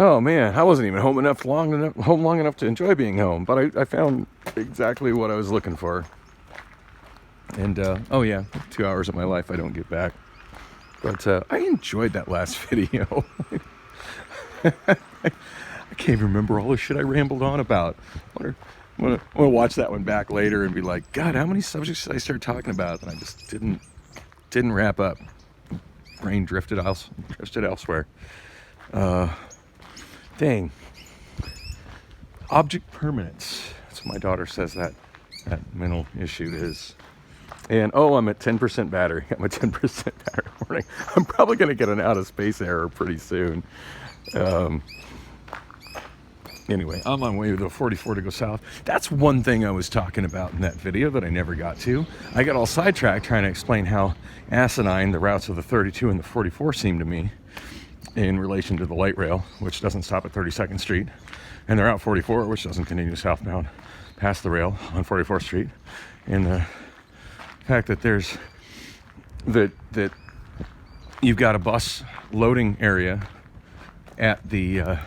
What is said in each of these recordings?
Oh man, I wasn't even home long enough to enjoy being home, but I found exactly what I was looking for. And oh yeah, 2 hours of my life I don't get back. But I enjoyed that last video. I can't even remember all the shit I rambled on about. I'm gonna watch that one back later and be like, God, how many subjects did I start talking about? And I just didn't wrap up. Brain drifted elsewhere. Dang. Object permanence. That's what my daughter says that mental issue is. And oh, I'm at 10% battery. I'm at 10% battery warning. I'm probably going to get an out of space error pretty soon. Anyway, I'm on my way to the 44 to go south. That's one thing I was talking about in that video that I never got to. I got all sidetracked trying to explain how asinine the routes of the 32 and the 44 seem to me in relation to the light rail, which doesn't stop at 32nd Street, and the Route 44, which doesn't continue southbound past the rail on 44th Street, and the fact that that you've got a bus loading area at the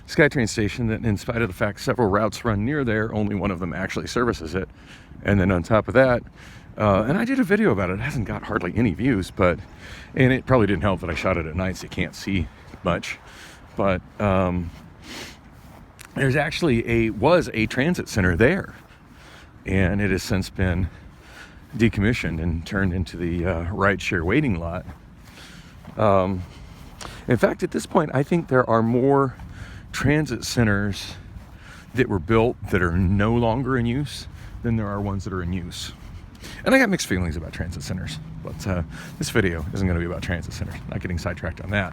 SkyTrain station that, in spite of the fact several routes run near there, only one of them actually services it. And then on top of that, and I did a video about it. It hasn't got hardly any views, and it probably didn't help that I shot it at night so you can't see much. But there's actually was a transit center there, and it has since been decommissioned and turned into the rideshare waiting lot. In fact, at this point, I think there are more transit centers that were built that are no longer in use than there are ones that are in use. And I got mixed feelings about transit centers, but this video isn't going to be about transit centers. Not getting sidetracked on that.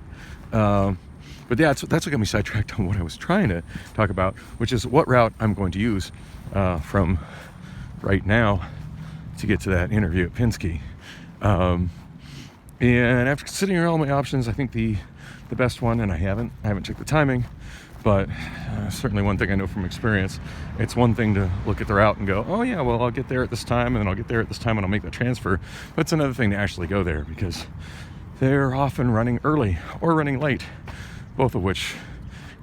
But yeah, that's what got me sidetracked on what I was trying to talk about, which is what route I'm going to use from right now to get to that interview at Penske. And after considering all my options, I think the best one, and I haven't checked the timing, but certainly one thing I know from experience, it's one thing to look at the route and go, oh yeah, well, I'll get there at this time, and then I'll get there at this time, and I'll make that transfer. But it's another thing to actually go there, because they're often running early or running late, both of which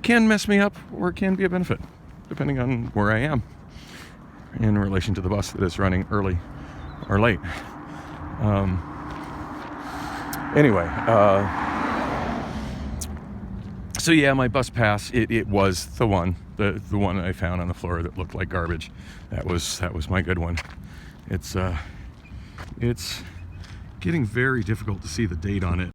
can mess me up or can be a benefit, depending on where I am in relation to the bus that is running early or late. Anyway, so yeah, my bus pass, it was the one I found on the floor that looked like garbage. That was my good one. It's getting very difficult to see the date on it.